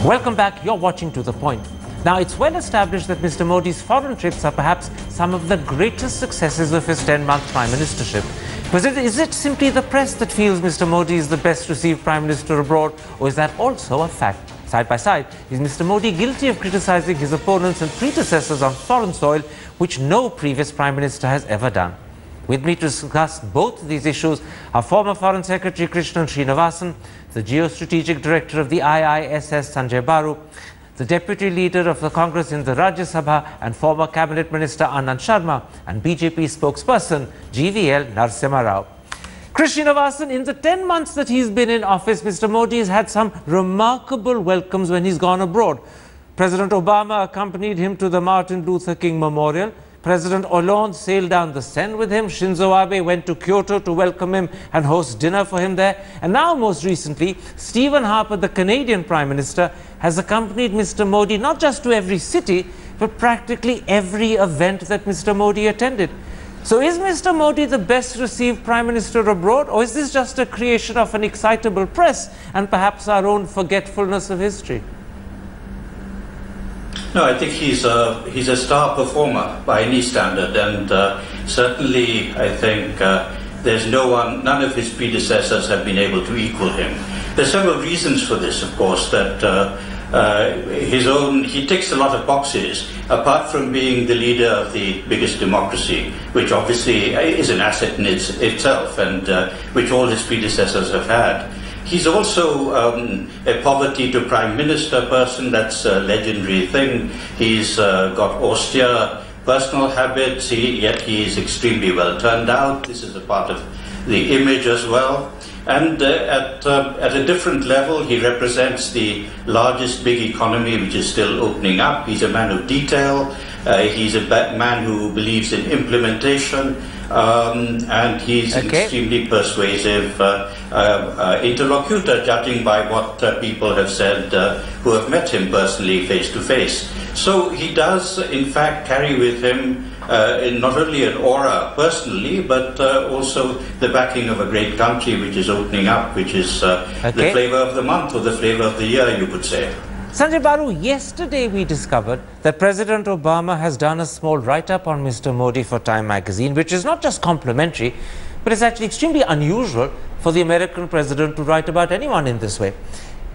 Welcome back. You're watching To The Point. Now, it's well established that Mr. Modi's foreign trips are perhaps some of the greatest successes of his 10-month prime ministership. But is it simply the press that feels Mr. Modi is the best received prime minister abroad, or is that also a fact? Side by side, is Mr. Modi guilty of criticizing his opponents and predecessors on foreign soil, which no previous prime minister has ever done? With me to discuss both these issues are former Foreign Secretary Krishnan Srinivasan, the Geostrategic Director of the IISS Sanjay Baru, the Deputy Leader of the Congress in the Rajya Sabha and former Cabinet Minister Anand Sharma, and BJP spokesperson GVL Narasimha Rao. Srinivasan, in the 10 months that he's been in office, Mr. Modi has had some remarkable welcomes when he's gone abroad. President Obama accompanied him to the Martin Luther King Memorial. President Hollande sailed down the Seine with him. Shinzo Abe went to Kyoto to welcome him and host dinner for him there. And now, most recently, Stephen Harper, the Canadian Prime Minister, has accompanied Mr. Modi not just to every city, but practically every event that Mr. Modi attended. So is Mr. Modi the best received Prime Minister abroad, or is this just a creation of an excitable press and perhaps our own forgetfulness of history? No, I think he's a star performer by any standard, and certainly I think there's none of his predecessors have been able to equal him. There's several reasons for this, of course, that he ticks a lot of boxes, apart from being the leader of the biggest democracy, which obviously is an asset in itself, and which all his predecessors have had. He's also a poverty to prime minister person. That's a legendary thing. He's got austere personal habits, yet he is extremely well turned out. This is a part of the image as well. And at a different level, he represents the largest big economy, which is still opening up. He's a man of detail. He's a man who believes in implementation. And he's an extremely persuasive interlocutor, judging by what people have said who have met him personally face to face. So he does, in fact, carry with him not only an aura personally, but also the backing of a great country which is opening up, which is the flavor of the month or the flavor of the year, you could say. Sanjay Baru, yesterday we discovered that President Obama has done a small write-up on Mr. Modi for Time magazine, which is not just complimentary, but it's actually extremely unusual for the American president to write about anyone in this way.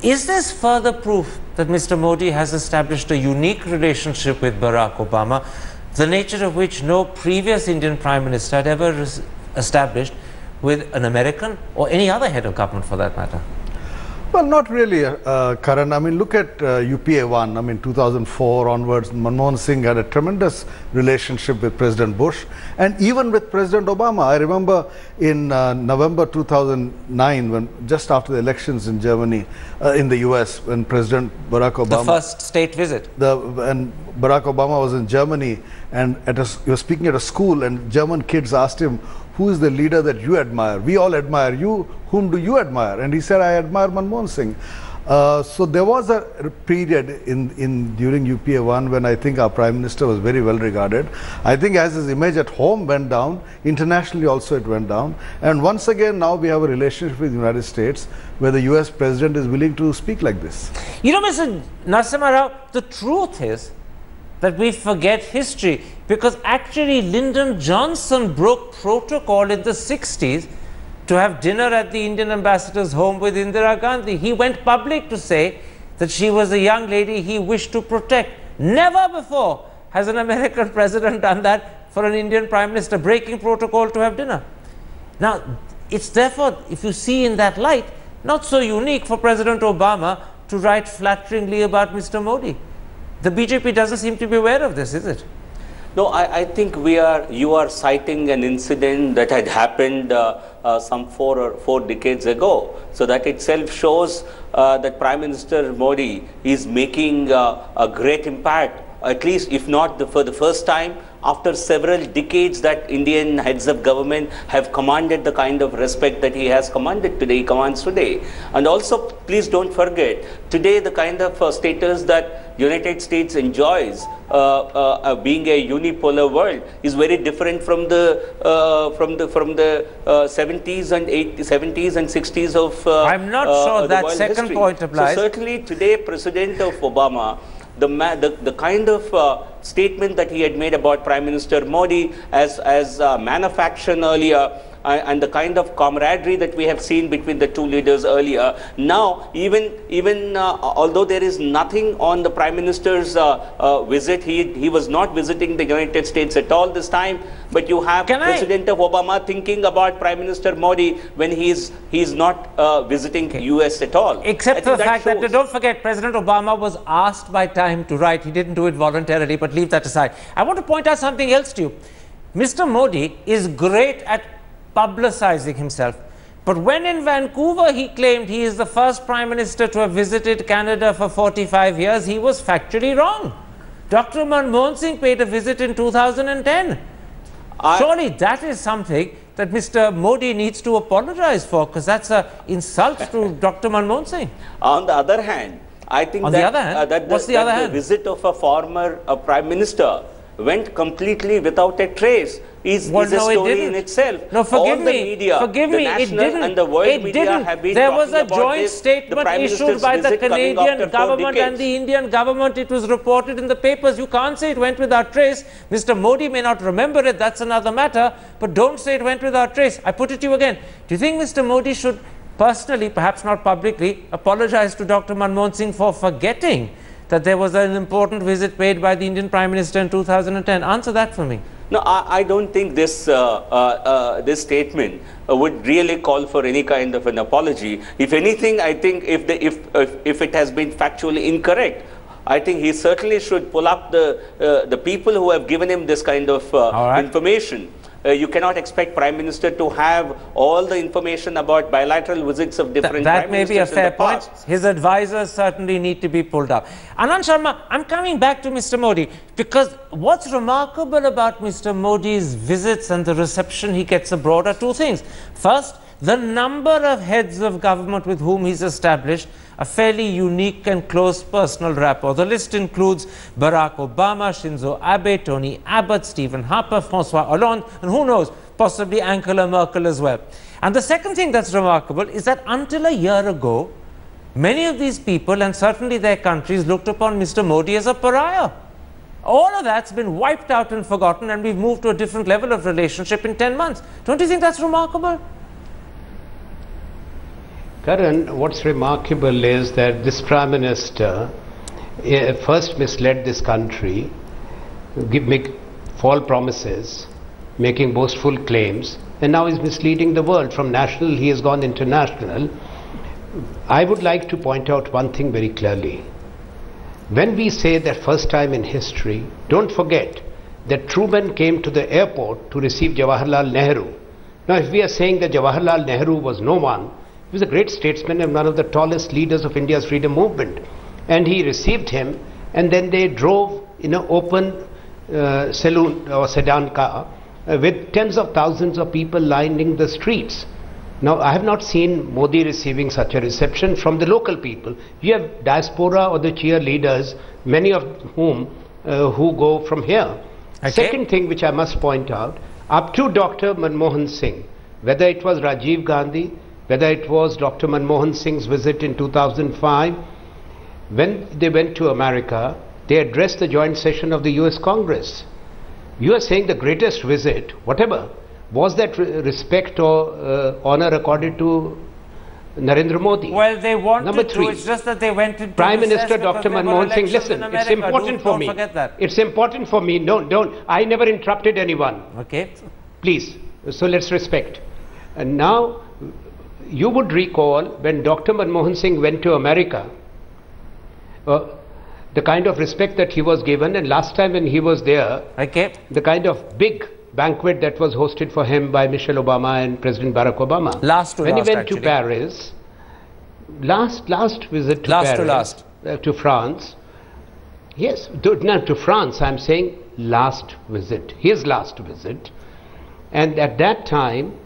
Is this further proof that Mr. Modi has established a unique relationship with Barack Obama, the nature of which no previous Indian Prime Minister had ever established with an American or any other head of government for that matter? Well, not really, Karan. I mean, look at UPA-1. I mean, 2004 onwards, Manmohan Singh had a tremendous relationship with President Bush and even with President Obama. I remember in November 2009, when just after the elections in Germany, in the US, when President Barack Obama... The first state visit. And Barack Obama was in Germany, and he was speaking at a school, and German kids asked him, "Who is the leader that you admire? We all admire you. Whom do you admire?" And he said, "I admire Manmohan Singh." So there was a period during UPA-1 when I think our Prime Minister was very well regarded. I think as his image at home went down, internationally also it went down. And once again, now we have a relationship with the United States where the US President is willing to speak like this. You know, Mr. Narasimha Rao, the truth is that we forget history, because actually Lyndon Johnson broke protocol in the 60s to have dinner at the Indian ambassador's home with Indira Gandhi. He went public to say that she was a young lady he wished to protect. Never before has an American president done that for an Indian Prime Minister, breaking protocol to have dinner. Now, it's therefore, if you see in that light, not so unique for President Obama to write flatteringly about Mr. Modi. The BJP doesn't seem to be aware of this, is it? No, I think you are citing an incident that had happened some 4 decades ago. So that itself shows that Prime Minister Modi is making a great impact at least if not for the first time, after several decades that Indian heads of government have commanded the kind of respect that he has commanded today, he commands today. And also, please don't forget, today the kind of status that United States enjoys, being a unipolar world, is very different from the 70s and 70s and 60s of I'm not sure that second history. point applies. So certainly today, President of Obama, the kind of statement that he had made about Prime Minister Modi as manufactured earlier, and the kind of camaraderie that we have seen between the two leaders earlier. Now, even although there is nothing on the Prime Minister's visit, he was not visiting the United States at all this time. But you have President of Obama thinking about Prime Minister Modi when he's not visiting US at all. Except for the fact that, don't forget, President Obama was asked by Time to write. He didn't do it voluntarily, but leave that aside. I want to point out something else to you. Mr. Modi is great at publicizing himself. But when in Vancouver he claimed he is the first Prime Minister to have visited Canada for 45 years, he was factually wrong. Dr. Manmohan Singh paid a visit in 2010. Surely that is something that Mr. Modi needs to apologize for, because that's an insult to Dr. Manmohan Singh. On the other hand, I think the visit of a former Prime Minister went completely without a trace is a story in itself. No, forgive me, media, it didn't. And the world media have been there was a about joint this, statement issued by the Canadian government and the Indian government. It was reported in the papers. You can't say it went without trace. Mr. Modi may not remember it, that's another matter, but don't say it went without trace. I put it to you again. Do you think Mr. Modi should personally, perhaps not publicly, apologize to Dr. Manmohan Singh for forgetting that there was an important visit paid by the Indian Prime Minister in 2010? Answer that for me. No, I don't think this this statement would really call for any kind of an apology. If anything, I think if it has been factually incorrect, I think he certainly should pull up the people who have given him this kind of information. You cannot expect Prime Minister to have all the information about bilateral visits of different Prime Ministers. That may be a fair point. His advisors certainly need to be pulled up. Anand Sharma, I'm coming back to Mr. Modi, because what's remarkable about Mr. Modi's visits and the reception he gets abroad are two things. First, the number of heads of government with whom he's established a fairly unique and close personal rapport. The list includes Barack Obama, Shinzo Abe, Tony Abbott, Stephen Harper, Francois Hollande, and who knows, possibly Angela Merkel as well. And the second thing that's remarkable is that until a year ago, many of these people, and certainly their countries, looked upon Mr. Modi as a pariah. All of that's been wiped out and forgotten, and we've moved to a different level of relationship in 10 months. Don't you think that's remarkable? Karan, what's remarkable is that this Prime Minister first misled this country, make false promises, making boastful claims, and now is misleading the world. From national, he has gone international. I would like to point out one thing very clearly. When we say that first time in history, don't forget that Truman came to the airport to receive Jawaharlal Nehru. Now, if we are saying that Jawaharlal Nehru was no one, he was a great statesman and one of the tallest leaders of India's freedom movement. And he received him, and then they drove in an open saloon or sedan car with tens of thousands of people lining the streets. Now, I have not seen Modi receiving such a reception from the local people. You have diaspora or the cheerleaders, many of whom who go from here. Okay. Second thing which I must point out, up to Dr. Manmohan Singh, whether it was Rajiv Gandhi, whether it was Dr. Manmohan Singh's visit in 2005, when they went to America, they addressed the joint session of the US Congress. You are saying the greatest visit, whatever, was that respect or honor accorded to Narendra Modi? Well, they wanted Number three, to, it's just that they went into Prime Minister Dr. Manmohan Singh, listen, it's important for me. It's important for me. I never interrupted anyone. Okay. Please, so let's respect. And now, you would recall when Dr. Manmohan Singh went to America, the kind of respect that he was given, and last time when he was there, the kind of big banquet that was hosted for him by Michelle Obama and President Barack Obama. When he went to Paris, last visit to Paris, to France, Yes, to France, I'm saying last visit, his last visit. And at that time,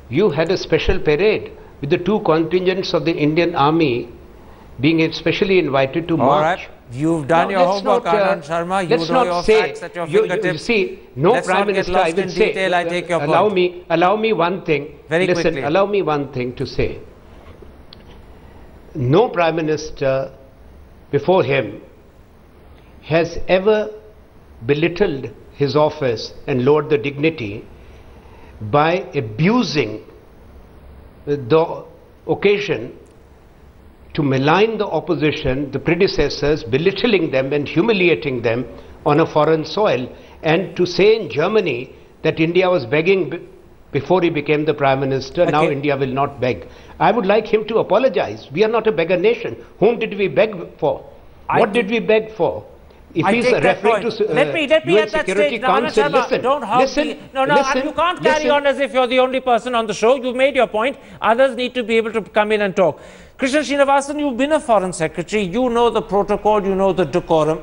you had a special parade with the two contingents of the Indian Army being especially invited to march. All right. You've done your homework, Anand Sharma. You know your facts at your fingertips. See, no Let's Prime not get Minister, lost I will in say, detail. I take your point. Allow me one thing. Very Listen, quickly. allow me one thing to say. No Prime Minister before him has ever belittled his office and lowered the dignity by abusing the occasion to malign the opposition, the predecessors, belittling them and humiliating them on a foreign soil, and to say in Germany that India was begging before he became the Prime Minister, now India will not beg. I would like him to apologize. We are not a beggar nation. Whom did we beg for? What did we beg for? If he's referring to let me UN at that Security stage. Council, Listen, don't listen, no, you can't carry on as if you're the only person on the show. You've made your point. Others need to be able to come in and talk. Krishna Srinivasan, you've been a foreign secretary. You know the protocol. You know the decorum.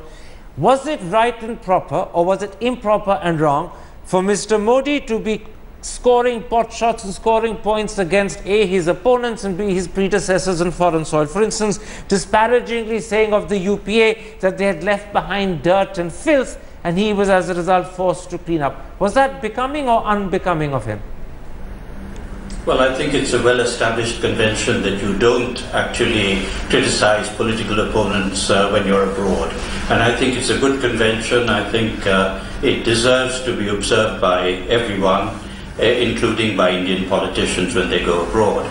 Was it right and proper, or was it improper and wrong for Mr. Modi to be scoring pot shots and scoring points against A, his opponents, and B, his predecessors on foreign soil? For instance, disparagingly saying of the UPA that they had left behind dirt and filth, and he was as a result forced to clean up. Was that becoming or unbecoming of him? Well, I think it's a well-established convention that you don't actually criticize political opponents when you're abroad. And I think it's a good convention. I think it deserves to be observed by everyone, including by Indian politicians when they go abroad.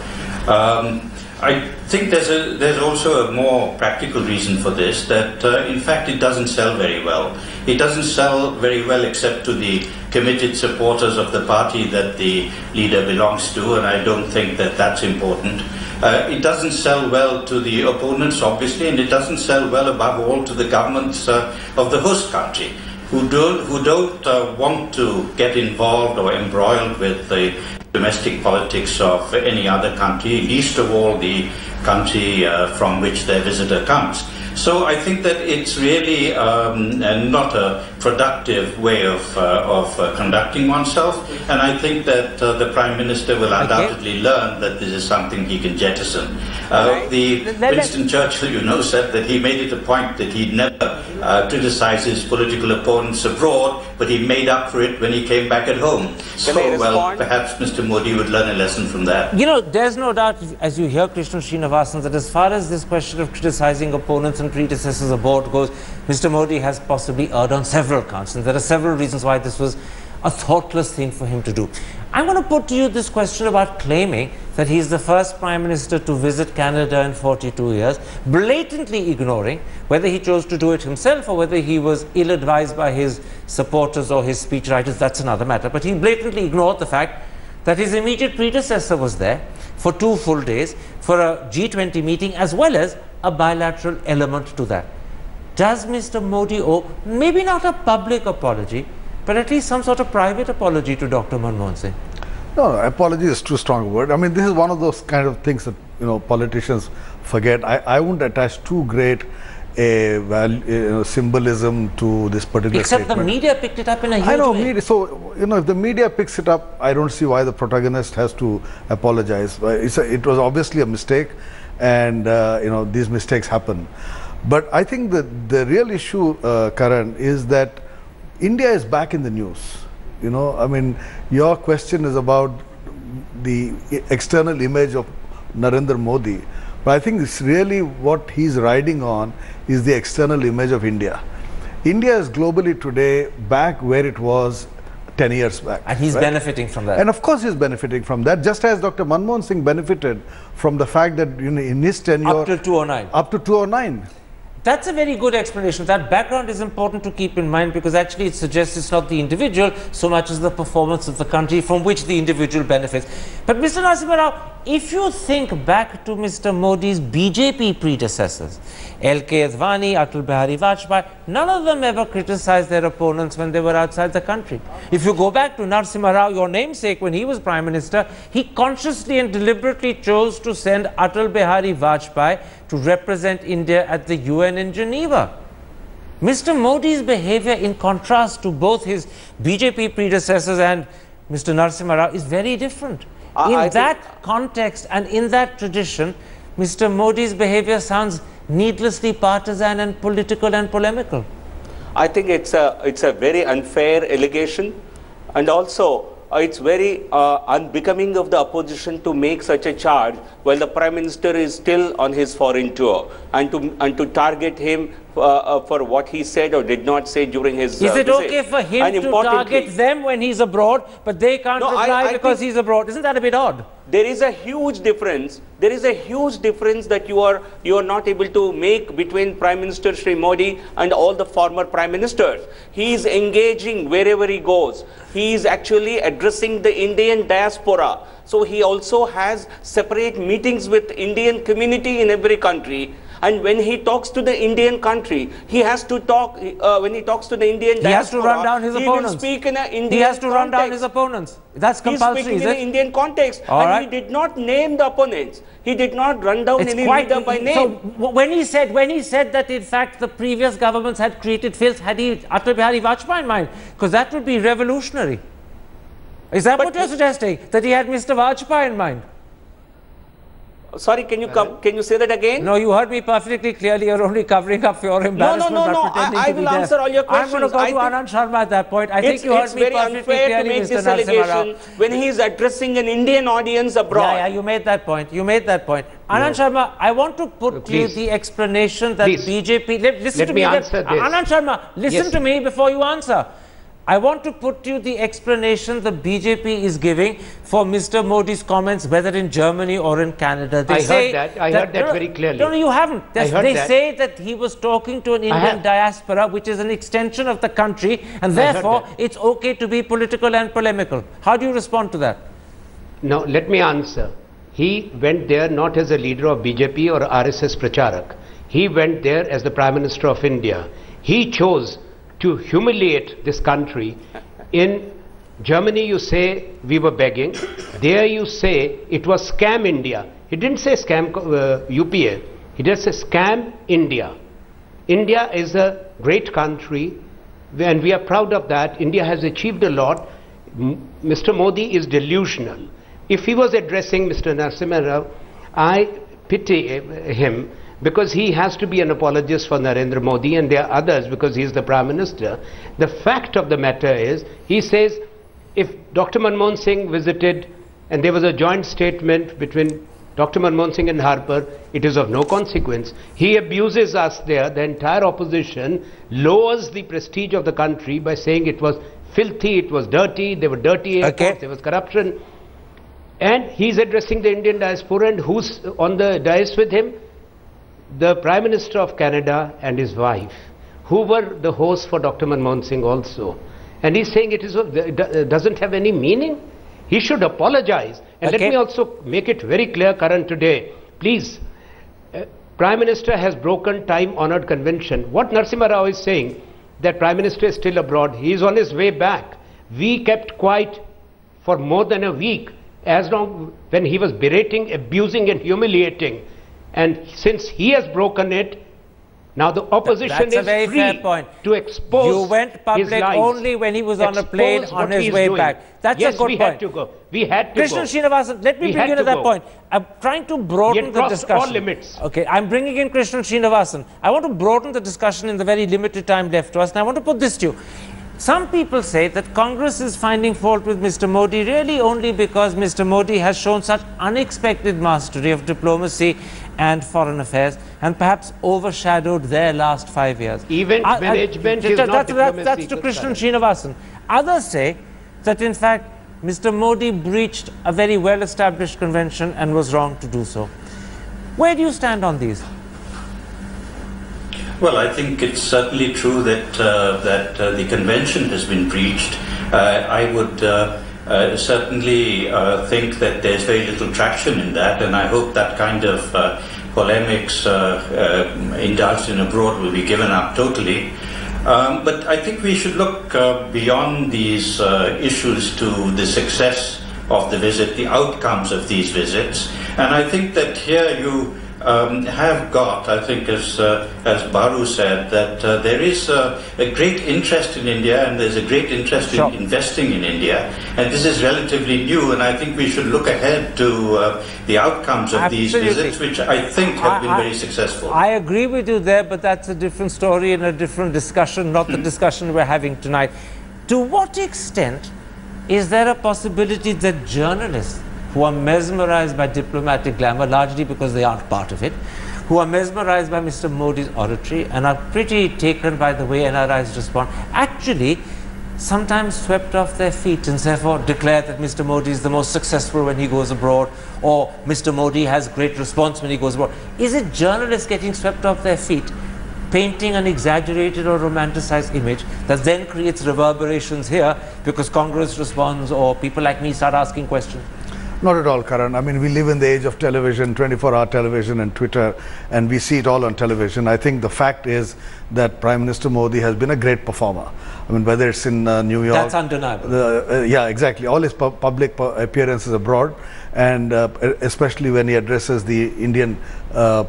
I think there's also a more practical reason for this, that in fact it doesn't sell very well. It doesn't sell very well except to the committed supporters of the party that the leader belongs to, and I don't think that that's important. It doesn't sell well to the opponents, obviously, and it doesn't sell well above all to the governments of the host country, who don't want to get involved or embroiled with the domestic politics of any other country, least of all the country from which their visitor comes. So I think that it's really not a productive way of conducting oneself, and I think that the Prime Minister will undoubtedly learn that this is something he can jettison. Winston Churchill, said that he made it a point that he'd never criticize his political opponents abroad, but he made up for it when he came back at home. So, well, perhaps Mr. Modi would learn a lesson from that. You know, there's no doubt, as you hear Krishna Srinivasan, that as far as this question of criticizing opponents and predecessors abroad goes, Mr. Modi has possibly erred on several counts, and there are several reasons why this was a thoughtless thing for him to do. I'm going to put to you this question about claiming that he's the first Prime Minister to visit Canada in 42 years, blatantly ignoring whether he chose to do it himself or whether he was ill-advised by his supporters or his speechwriters. That's another matter. But he blatantly ignored the fact that his immediate predecessor was there for 2 full days for a G20 meeting, as well as a bilateral element to that. Does Mr. Modi owe, maybe not a public apology, but at least some sort of private apology to Dr. Manmohan Singh? No, apology is too strong a word. I mean, this is one of those kind of things that, politicians forget. I wouldn't attach too great a symbolism to this particular Except statement. the media picked it up in a huge I know, way. so, if the media picks it up, I don't see why the protagonist has to apologize. It was obviously a mistake, and, these mistakes happen. But I think that the real issue, Karan, is that India is back in the news. I mean, your question is about the external image of Narendra Modi, but I think it's really what he's riding on is the external image of India. India is globally today back where it was 10 years back. And he's benefiting from that. And of course he's benefiting from that, just as Dr. Manmohan Singh benefited from the fact that in his tenure... Up to 2009. Up to 2009. That's a very good explanation. That background is important to keep in mind, because actually it suggests it's not the individual so much as the performance of the country from which the individual benefits. But Mr. Narasimha Rao, if you think back to Mr. Modi's BJP predecessors, L.K. Advani, Atal Bihari Vajpayee, none of them ever criticized their opponents when they were outside the country. If you go back to Narasimha Rao, your namesake, when he was Prime Minister, he consciously and deliberately chose to send Atal Bihari Vajpayee to represent India at the UN in Geneva. Mr. Modi's behavior, in contrast to both his BJP predecessors and Mr. Narasimha Rao, is very different. In that context and in that tradition, Mr. Modi's behavior sounds needlessly partisan and political and polemical. I think it's a very unfair allegation, and also it's very unbecoming of the opposition to make such a charge while the Prime Minister is still on his foreign tour, and to target him for what he said or did not say during his Is it okay for him to target them when he's abroad, but they can't reply because he's abroad? Isn't that a bit odd? There is a huge difference. There is a huge difference that you are not able to make between Prime Minister Shri Modi and all the former Prime Ministers. He is engaging wherever he goes. He is actually addressing the Indian diaspora. So he also has separate meetings with Indian community in every country. And when he talks to the Indian country, he has to talk, when he talks to the Indian diaspora, he has to run down his opponents. He will speak in an Indian context. He has to run down his opponents. That's compulsory, He's speaking in an Indian context. All right. He did not name the opponents. He did not run down any leader by name. So when he said that in fact the previous governments had created fields, had he Atal Bihari Vajpayee in mind? Because that would be revolutionary. Is that what you're suggesting? That he had Mr. Vajpayee in mind? Sorry, can you say that again? No, you heard me perfectly clearly. You're only covering up for your embarrassment. No. I will answer all your questions. I'm going to go to Anand Sharma at that point. I think you heard me perfectly clearly, to make Mr. this Narasimha Rao. allegation when he is addressing an Indian audience abroad. Yeah, you made that point. You made that point. Anand Sharma, I want to put to you the explanation that BJP... Listen to me. Anand Sharma, listen to me before you answer. I want to put to you the explanation the BJP is giving for Mr. Modi's comments, whether in Germany or in Canada. I heard that very clearly. No, you haven't. They say that he was talking to an Indian diaspora, which is an extension of the country, and therefore it's okay to be political and polemical. How do you respond to that? No, let me answer. He went there not as a leader of BJP or RSS Pracharak. He went there as the Prime Minister of India. He chose to humiliate this country. In Germany you say we were begging, there you say it was scam India. He didn't say scam UPA, he just said scam India. India is a great country and we are proud of that. India has achieved a lot. Mr. Modi is delusional. If he was addressing Mr. Narasimha Rao, I pity him, because he has to be an apologist for Narendra Modi and there are others because he is the Prime Minister. The fact of the matter is, he says if Dr. Manmohan Singh visited and there was a joint statement between Dr. Manmohan Singh and Harper, it is of no consequence. He abuses us there. The entire opposition lowers the prestige of the country by saying it was filthy, it was dirty, there were dirty airports, there was corruption. And he's addressing the Indian diaspora, and who's on the dais with him? The Prime Minister of Canada and his wife, who were the hosts for Dr. Manmohan Singh also. And he's saying it doesn't have any meaning. He should apologize. And let me also make it very clear, Karan, today, please, Prime Minister has broken time-honored convention. What Narasimha Rao is saying, that Prime Minister is still abroad, he is on his way back. We kept quiet for more than a week, as long when he was berating, abusing and humiliating. And since he has broken it, now the opposition is free to expose. You went public only when he was on a plane on his way back. That's a good point. Yes, we had to go. We had to go. Krishnan Srinivasan, let me bring you to that point. I'm trying to broaden the discussion. All limits. Okay, I'm bringing in Krishnan Srinivasan. I want to broaden the discussion in the very limited time left to us, and I want to put this to you. Some people say that Congress is finding fault with Mr. Modi really only because Mr. Modi has shown such unexpected mastery of diplomacy and foreign affairs and perhaps overshadowed their last 5 years. Event management is not diplomacy. That's to Krishnan Srinivasan. Others say that in fact Mr. Modi breached a very well-established convention and was wrong to do so. Where do you stand on these? Well, I think it's certainly true that the convention has been breached. I would certainly think that there's very little traction in that, and I hope that kind of polemics indulged in abroad will be given up totally. But I think we should look beyond these issues to the success of the visit, the outcomes of these visits, and I think that here you have got, I think, as Baru said, that there is a great interest in India, and there's a great interest in investing in India, and this is relatively new, and I think we should look ahead to the outcomes of these visits, which I think have been very successful. I agree with you there, but that's a different story and a different discussion, not the discussion we're having tonight. To what extent is there a possibility that journalists who are mesmerized by diplomatic glamour, largely because they aren't part of it, who are mesmerized by Mr. Modi's oratory and are pretty taken by the way NRIs respond, actually sometimes swept off their feet and therefore declare that Mr. Modi is the most successful when he goes abroad, or Mr. Modi has great response when he goes abroad? Is it journalists getting swept off their feet, painting an exaggerated or romanticized image that then creates reverberations here because Congress responds or people like me start asking questions? Not at all, Karan. I mean, we live in the age of television, 24-hour television and Twitter, and we see it all on television. I think the fact is that Prime Minister Modi has been a great performer. I mean, whether it's in New York. That's undeniable. Yeah, exactly. All his public appearances abroad, and especially when he addresses the Indian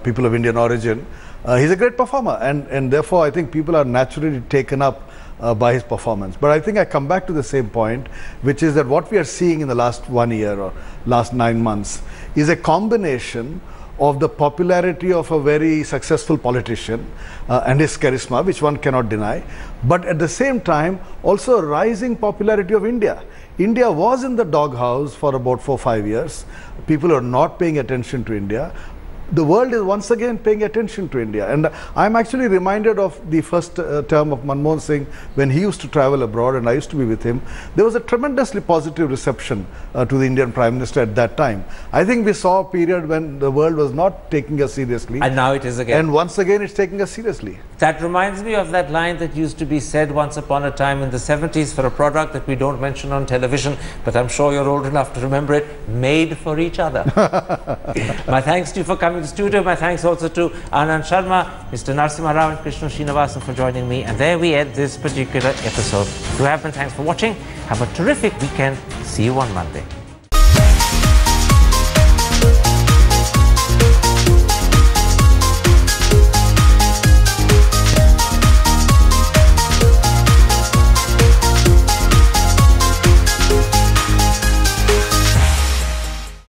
people of Indian origin, he's a great performer. And therefore, I think people are naturally taken up by his performance. But I think I come back to the same point, which is that what we are seeing in the last 1 year or last 9 months is a combination of the popularity of a very successful politician and his charisma, which one cannot deny, but at the same time also a rising popularity of India. India was in the doghouse for about 4 or 5 years. People are not paying attention to India. The world is once again paying attention to India, and I'm actually reminded of the first term of Manmohan Singh when he used to travel abroad, and I used to be with him. There was a tremendously positive reception to the Indian Prime Minister at that time. I think we saw a period when the world was not taking us seriously, and now it is again. And once again it's taking us seriously. That reminds me of that line that used to be said once upon a time in the 70s for a product that we don't mention on television, but I'm sure you're old enough to remember it: made for each other. My thanks to you for coming to the studio. My thanks also to Anand Sharma, Mr. Narasimha Rao and Krishna Srinivasan for joining me. And there we end this particular episode. If you have been, thanks for watching. Have a terrific weekend. See you on Monday.